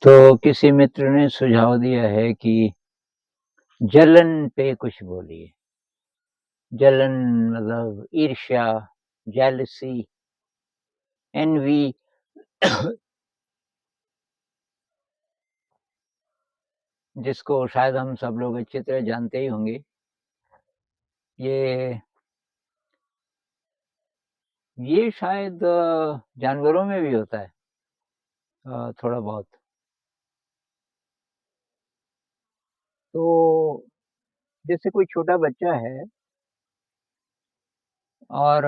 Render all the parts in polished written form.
तो किसी मित्र ने सुझाव दिया है कि जलन पे कुछ बोलिए। जलन मतलब ईर्ष्या, जेलसी, एन्वी जिसको शायद हम सब लोग अच्छी तरह जानते ही होंगे। ये ये शायद जानवरों में भी होता है थोड़ा बहुत। तो जैसे कोई छोटा बच्चा है और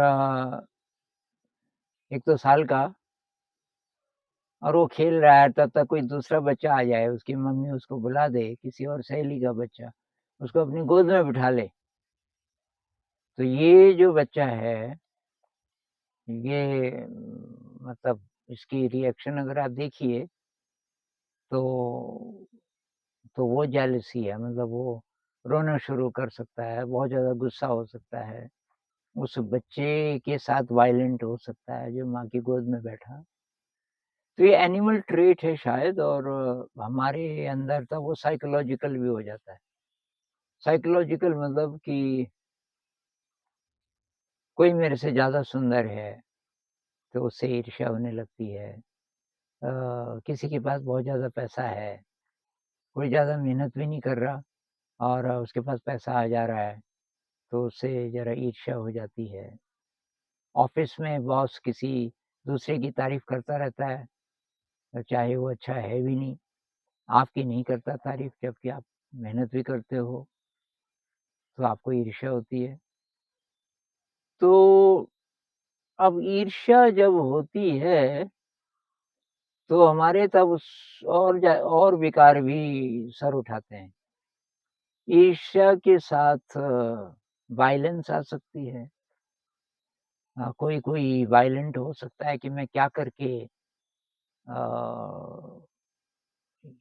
1 2 साल का और वो खेल रहा है, तब तक कोई दूसरा बच्चा आ जाए, उसकी मम्मी उसको बुला दे, किसी और सहेली का बच्चा, उसको अपनी गोद में बिठा ले। तो ये जो बच्चा है, ये मतलब इसकी रिएक्शन अगर आप देखिए तो वो जेलसी है, मतलब वो रोना शुरू कर सकता है, बहुत ज़्यादा गुस्सा हो सकता है, उस बच्चे के साथ वायलेंट हो सकता है जो माँ की गोद में बैठा। तो ये एनिमल ट्रेट है शायद, और हमारे अंदर तो वो साइकोलॉजिकल भी हो जाता है। साइकोलॉजिकल मतलब कि कोई मेरे से ज़्यादा सुंदर है, तो उससे ईर्ष्या होने लगती है। किसी के पास बहुत ज़्यादा पैसा है, कोई ज़्यादा मेहनत भी नहीं कर रहा और उसके पास पैसा आ जा रहा है, तो उससे ज़रा ईर्ष्या हो जाती है। ऑफ़िस में बॉस किसी दूसरे की तारीफ़ करता रहता है, चाहे वो अच्छा है भी नहीं, आपकी नहीं करता तारीफ़, जबकि आप मेहनत भी करते हो, तो आपको ईर्ष्या होती है। तो अब ईर्ष्या जब होती है, तो हमारे तब उस और विकार भी सर उठाते हैं। ईर्ष्या के साथ वायलेंस आ सकती है। कोई वायलेंट हो सकता है कि मैं क्या करके अ,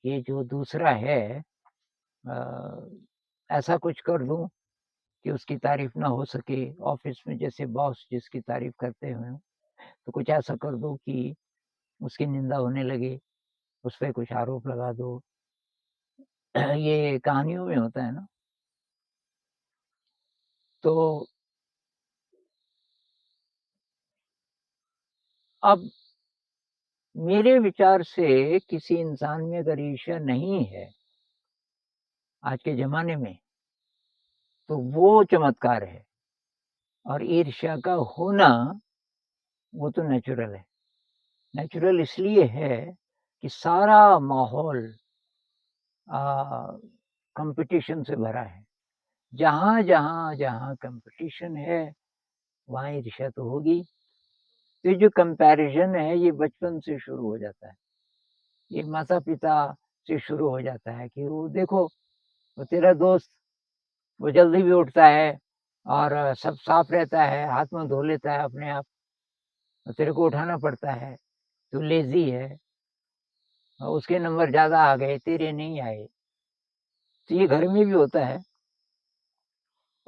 ये जो दूसरा है अ, ऐसा कुछ कर दूँ कि उसकी तारीफ़ ना हो सके। ऑफ़िस में जैसे बॉस जिसकी तारीफ़ करते हों, तो कुछ ऐसा कर दो कि उसकी निंदा होने लगे, उस पे कुछ आरोप लगा दो। ये कहानियों में होता है ना। तो अब मेरे विचार से किसी इंसान में अगर ईर्ष्या नहीं है, आज के ज़माने में, तो वो चमत्कार है, और ईर्ष्या का होना, वो तो नेचुरल है। नेचुरल इसलिए है कि सारा माहौल कॉम्पिटिशन से भरा है। जहाँ कॉम्पिटिशन है, वहाँ ईर्ष्या तो होगी। तो ये जो कंपैरिज़न है, ये बचपन से शुरू हो जाता है। ये माता-पिता से शुरू हो जाता है कि वो देखो, वो तेरा दोस्त, वो जल्दी भी उठता है और सब साफ रहता है, हाथ-मुँह धो लेता है अपने आप, और तेरे को उठाना पड़ता है, तू लेज़ी है, और उसके नंबर ज़्यादा आ गए, तेरे नहीं आए। तो ये घर में भी होता है,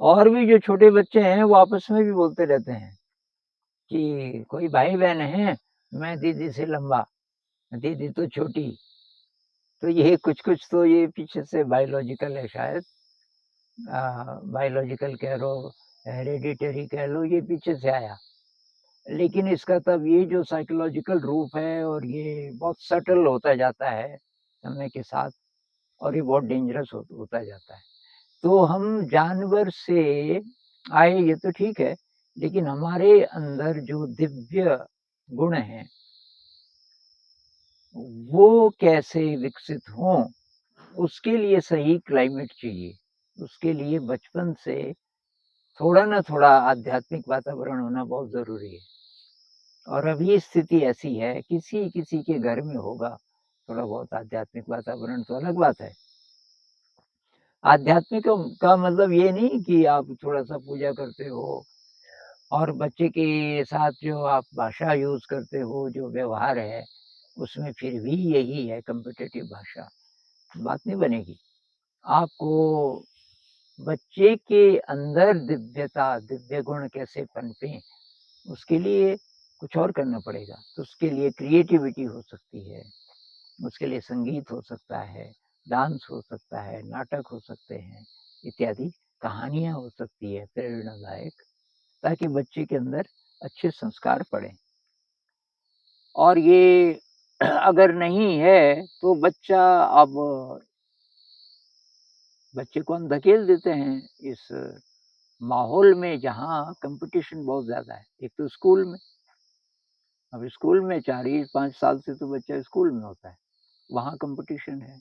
और भी जो छोटे बच्चे हैं, वो आपस में भी बोलते रहते हैं कि कोई भाई-बहन है, मैं दीदी से लंबा, दीदी तो छोटी। तो ये कुछ-कुछ तो ये पीछे से बायोलॉजिकल है शायद। बायोलॉजिकल कह लो, हेरेडिटरी कह लो, ये पीछे से आया। लेकिन इसका तब ये जो साइकोलॉजिकल रूप है, और ये बहुत सटल होता जाता है समय के साथ, और ये बहुत डेंजरस होता जाता है। तो हम जानवर से आए ये तो ठीक है, लेकिन हमारे अंदर जो दिव्य गुण हैं, वो कैसे विकसित हों, उसके लिए सही क्लाइमेट चाहिए। उसके लिए बचपन से थोड़ा ना थोड़ा आध्यात्मिक वातावरण होना बहुत ज़रूरी है। और अभी स्थिति ऐसी है, किसी-किसी के घर में होगा थोड़ा बहुत आध्यात्मिक वातावरण, तो अलग बात है। आध्यात्मिक का मतलब ये नहीं कि आप थोड़ा-सा पूजा करते हो, और बच्चे के साथ जो आप भाषा यूज़ करते हो, जो व्यवहार है, उसमें फिर भी यही है कॉम्पिटिटिव भाषा, बात नहीं बनेगी। आपको बच्चे के अंदर दिव्यता, दिव्य गुण कैसे पनपें, उसके लिए कुछ और करना पड़ेगा। तो उसके लिए क्रिएटिविटी हो सकती है, उसके लिए संगीत हो सकता है, डांस हो सकता है, नाटक हो सकते हैं, इत्यादि कहानियाँ हो सकती है प्रेरणादायक, ताकि बच्चे के अंदर अच्छे संस्कार पड़ें। और ये अगर नहीं है तो बच्चे को हम धकेल देते हैं इस माहौल में जहाँ कंपटीशन बहुत ज़्यादा है। एक तो स्कूल में, अब स्कूल में 4 ही 5 साल से तो बच्चा स्कूल में होता है, वहाँ कंपटीशन है,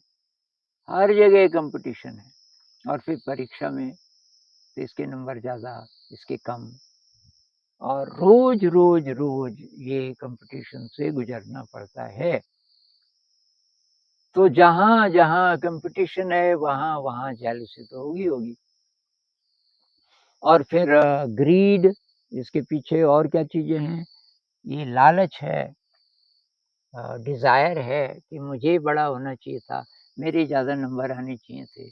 हर जगह कंपटीशन है। और फिर परीक्षा में तो इसके नंबर ज़्यादा, इसके कम, और रोज़ ये कंपटीशन से गुज़रना पड़ता है। तो जहाँ-जहाँ कंपटीशन है वहाँ जेलसी तो होगी। और फिर ग्रीड, इसके पीछे और क्या चीज़ें हैं, ये लालच है, डिज़ायर है कि मुझे बड़ा होना चाहिए था, मेरे ज़्यादा नंबर आने चाहिए थे,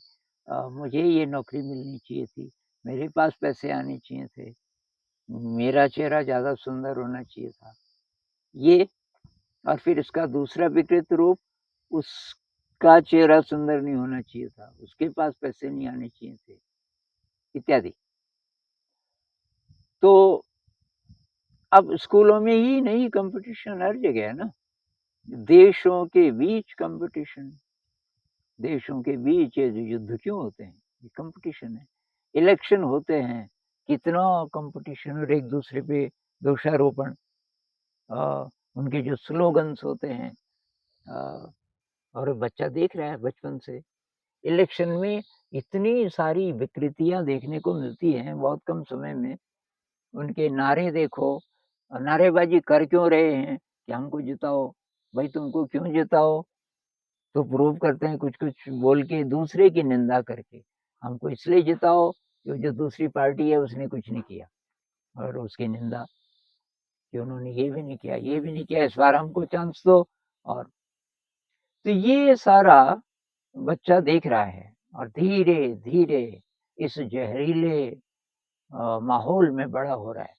मुझे ये नौकरी मिलनी चाहिए थी, मेरे पास पैसे आने चाहिए थे, मेरा चेहरा ज़्यादा सुंदर होना चाहिए था। ये, और फिर इसका दूसरा विकृत रूप, उसका चेहरा सुंदर नहीं होना चाहिए था, उसके पास पैसे नहीं आने चाहिए थे, इत्यादि। तो अब स्कूलों में ही नहीं, कंपटीशन हर जगह है ना। देशों के बीच कंपटीशन, देशों के बीच ये जो युद्ध क्यों होते हैं? ये कंपटीशन है। इलेक्शन होते हैं, कितना कंपटीशन, और एक दूसरे पे दोषारोपण, उनके जो स्लोगन्स होते हैं, अ, और बच्चा देख रहा है बचपन से। इलेक्शन में इतनी सारी विकृतियाँ देखने को मिलती हैं बहुत कम समय में। उनके नारे देखो, नारेबाज़ी कर क्यों रहे हैं कि हमको जिताओ, भाई तुमको क्यों जिताओ? तो प्रूव करते हैं कुछ-कुछ बोल के, दूसरे की निंदा करके, हमको इसलिए जिताओ कि जो दूसरी पार्टी है उसने कुछ नहीं किया, और उसकी निंदा कि उन्होंने ये भी नहीं किया, ये भी नहीं किया, इस बार हमको चांस दो। और तो ये सारा बच्चा देख रहा है, और धीरे-धीरे इस जहरीले माहौल में बड़ा हो रहा है।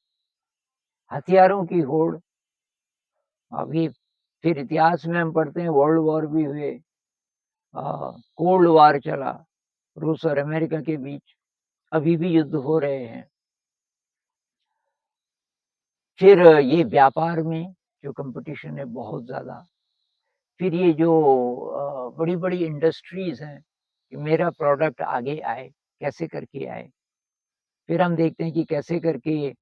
हथियारों की होड़, अभी फिर इतिहास में हम पढ़ते हैं वर्ल्ड वॉर भी हुए, कोल्ड वॉर चला रूस और अमेरिका के बीच, अभी भी युद्ध हो रहे हैं। फिर ये व्यापार में जो कंपटीशन है बहुत ज़्यादा, फिर ये जो बड़ी-बड़ी इंडस्ट्रीज़ हैं कि मेरा प्रोडक्ट आगे आए, कैसे करके आए। फिर हम देखते हैं कि कैसे करके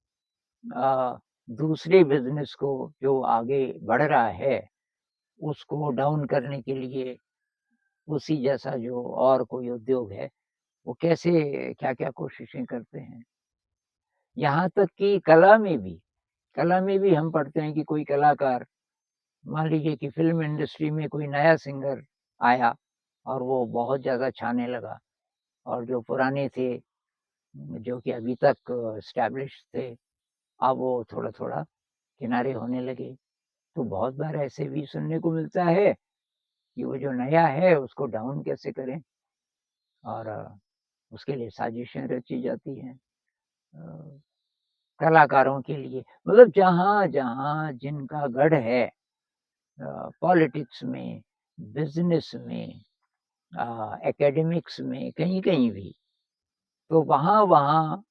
दूसरे बिज़नेस को जो आगे बढ़ रहा है, उसको डाउन करने के लिए उसी जैसा जो और कोई उद्योग है, वो कैसे क्या-क्या कोशिशें करते हैं। यहाँ तक कि कला में भी हम पढ़ते हैं कि कोई कलाकार, मान लीजिए कि फ़िल्म इंडस्ट्री में कोई नया सिंगर आया और वो बहुत ज़्यादा छाने लगा, और जो पुराने थे, जो कि अभी तक एस्टेब्लिश्ड थे, अब वो थोड़ा-थोड़ा किनारे होने लगे। तो बहुत बार ऐसे भी सुनने को मिलता है कि वो जो नया है उसको डाउन कैसे करें, और उसके लिए साजिशें रची जाती हैं कलाकारों के लिए। मतलब जहाँ-जहाँ जिनका गढ़ है, पॉलिटिक्स में, बिज़नेस में, एकेडमिक्स में, कहीं-कहीं भी, तो वहाँ-वहाँ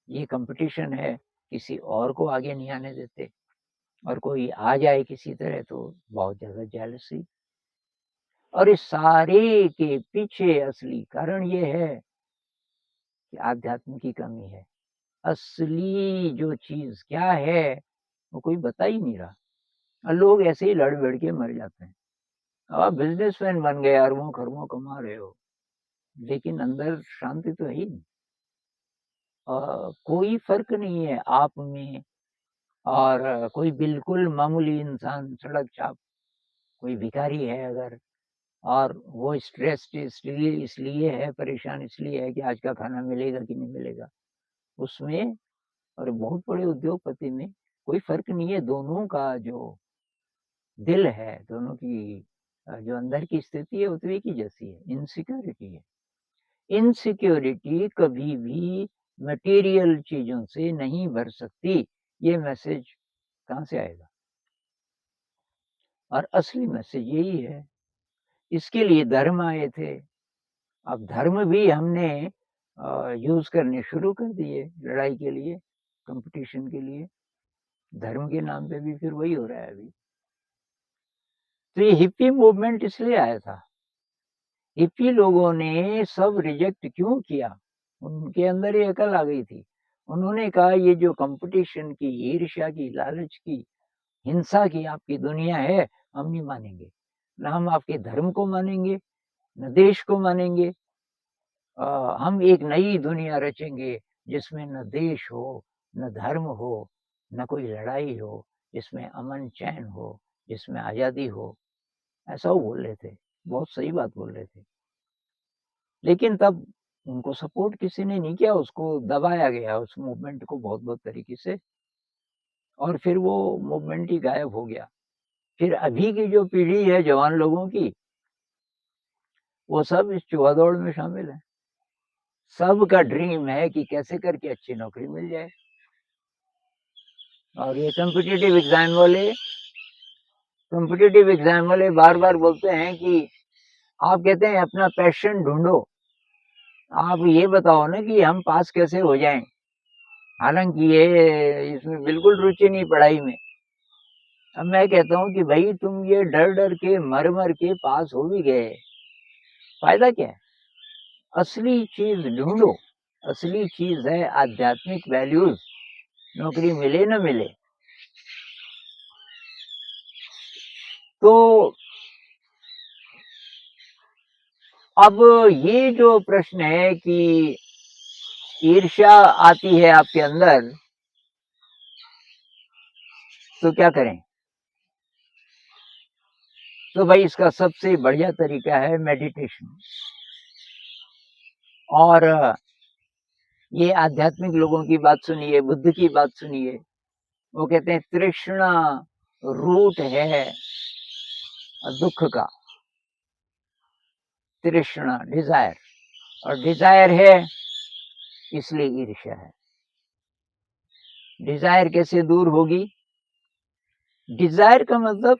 ये कॉम्पिटिशन है, किसी और को आगे नहीं आने देते, और कोई आ जाए किसी तरह तो बहुत ज़्यादा जेलसी। और इस सारे के पीछे असली कारण ये है कि आध्यात्म की कमी है। असली जो चीज़ क्या है, वो कोई बता ही नहीं रहा, और लोग ऐसे ही लड़-भिड़ के मर जाते हैं। आप बिज़नेसमैन बन गए, अरबों-खरबों कमा रहे हो, लेकिन अंदर शांति तो है ही नहीं। कोई फ़र्क नहीं है आप में और कोई बिल्कुल मामूली इंसान, सड़क छाप, कोई भिखारी है अगर, और वो स्ट्रेस्ड इसलिए है, परेशान इसलिए है कि आज का खाना मिलेगा कि नहीं मिलेगा। उसमें और बहुत बड़े उद्योगपति में कोई फ़र्क नहीं है, दोनों का जो दिल है, दोनों की जो अंदर की स्थिति है, वो तो एक ही जैसी है, इनसिक्योरिटी है। इनसिक्योरिटी कभी भी मटेरियल चीज़ों से नहीं भर सकती, ये मैसेज कहाँ से आएगा? और असली मैसेज यही है। इसके लिए धर्म आए थे। अब धर्म भी हमने यूज़ करने शुरू कर दिए लड़ाई के लिए, कॉम्पिटिशन के लिए। धर्म के नाम पे भी फिर वही हो रहा है अभी। तो ये हिप्पी मूवमेंट इसलिए आया था। हिप्पी लोगों ने सब रिजेक्ट क्यों किया? उनके अंदर ये अकल आ गई थी। उन्होंने कहा ये जो कॉम्पिटिशन की, ईर्ष्या की, लालच की, हिंसा की आपकी दुनिया है, हम नहीं मानेंगे। ना हम आपके धर्म को मानेंगे, न देश को मानेंगे। हम एक नई दुनिया रचेंगे जिसमें न देश हो, न धर्म हो, न कोई लड़ाई हो, जिसमें अमन चैन हो, जिसमें आज़ादी हो। ऐसा वो बोल रहे थे। बहुत सही बात बोल रहे थे। लेकिन तब उनको सपोर्ट किसी ने नहीं किया, उसको दबाया गया उस मूवमेंट को बहुत-बहुत तरीके से और फिर वो मूवमेंट ही गायब हो गया। फिर अभी की जो पीढ़ी है जवान लोगों की, वो सब इस चुआ-दौड़ में शामिल है। सबका ड्रीम है कि कैसे करके अच्छी नौकरी मिल जाए। और ये कॉम्पिटिटिव एग्ज़ाम वाले बार-बार बोलते हैं कि आप कहते हैं अपना पैशन ढूँढो। आप ये बताओ ना कि हम पास कैसे हो जाएँ? हालाँकि ये इसमें बिल्कुल रुचि नहीं पढ़ाई में। अब मैं कहता हूँ कि भई तुम ये डर-डर के, मर-मर के पास हो भी गए, फ़ायदा क्या है? असली चीज़ ढूँढो। असली चीज़ है आध्यात्मिक वैल्यूज़, नौकरी मिले न मिले। तो अब ये जो प्रश्न है कि ईर्ष्या आती है आपके अंदर, तो क्या करें? तो भाई इसका सबसे बढ़िया तरीका है मेडिटेशन। और ये आध्यात्मिक लोगों की बात सुनिए, बुद्ध की बात सुनिए। वो कहते हैं तृष्णा रूट है दुख का। तृष्णा डिज़ायर, और डिज़ायर है इसलिए ईर्ष्या है। डिज़ायर कैसे दूर होगी? डिज़ायर का मतलब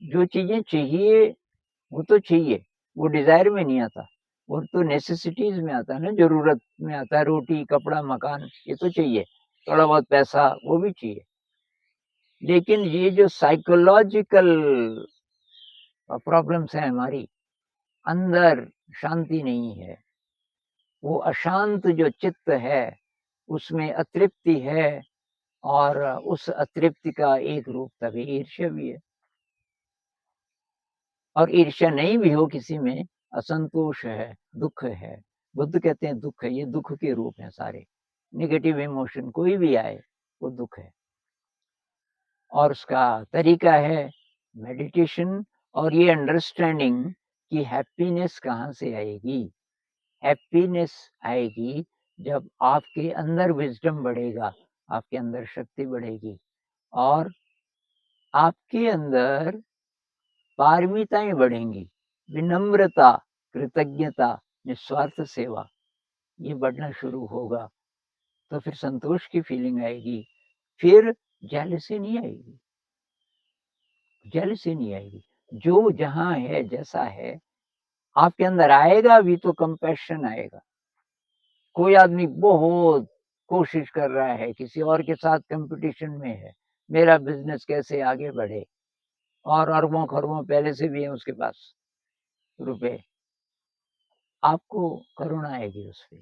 जो चीज़ें चाहिए वो तो चाहिए, वो डिज़ायर में नहीं आता। वो तो नेसेसिटीज़ में आता है ना, ज़रूरत में आता है, रोटी, कपड़ा, मकान, ये तो चाहिए। थोड़ा बहुत पैसा वो भी चाहिए। लेकिन ये जो साइकोलॉजिकल प्रॉब्लम्स हैं हमारी, अंदर शांति नहीं है। वो अशांत जो चित्त है, उसमें अतृप्ति है और उस अतृप्ति का एक रूप तभी ईर्ष्या भी है। और ईर्ष्या नहीं भी हो किसी में, असंतोष है, दुःख है। बुद्ध कहते हैं दुःख है, ये दुःख के रूप हैं सारे। नेगेटिव इमोशन कोई भी आए, वो दुःख है। और उसका तरीका है मेडिटेशन और ये अंडरस्टैंडिंग कि हैप्पीनेस कहाँ से आएगी। हैप्पीनेस आएगी जब आपके अंदर विज़डम बढ़ेगा, आपके अंदर शक्ति बढ़ेगी और आपके अंदर पारमिताएँ बढ़ेंगी। विनम्रता, कृतज्ञता, निस्वार्थ सेवा, ये बढ़ना शुरू होगा, तो फिर संतोष की फीलिंग आएगी। फिर जेलसी नहीं आएगी, जेलसी नहीं आएगी। जो जहाँ है, जैसा है, आपके अंदर आएगा भी तो कंपैशन आएगा। कोई आदमी बहुत कोशिश कर रहा है, किसी और के साथ कॉम्पिटिशन में है, मेरा बिज़नेस कैसे आगे बढ़े और अरबों-खरबों पहले से भी हैं उसके पास रुपए। आपको करुणा आएगी उस पे,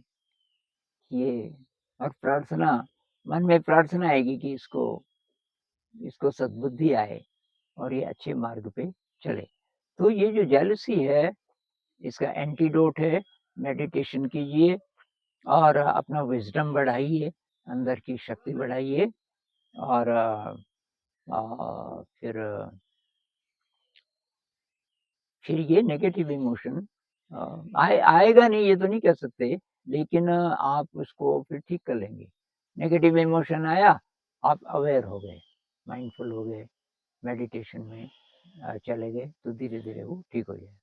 ये और प्रार्थना, मन में प्रार्थना आएगी कि इसको इसको सद्बुद्धि आए और ये अच्छे मार्ग पे चले। तो ये जो जेलसी है, इसका एंटीडोट है, मेडिटेशन कीजिए और अपना विज़डम बढ़ाइए, अंदर की शक्ति बढ़ाइए और फिर ये नेगेटिव इमोशन आएगा नहीं ये तो नहीं कह सकते, लेकिन आप उसको फिर ठीक कर लेंगे। नेगेटिव इमोशन आया, आप अवेयर हो गए, माइंडफुल हो गए, मेडिटेशन में चले गए, तो धीरे-धीरे वो ठीक हो जाएगा।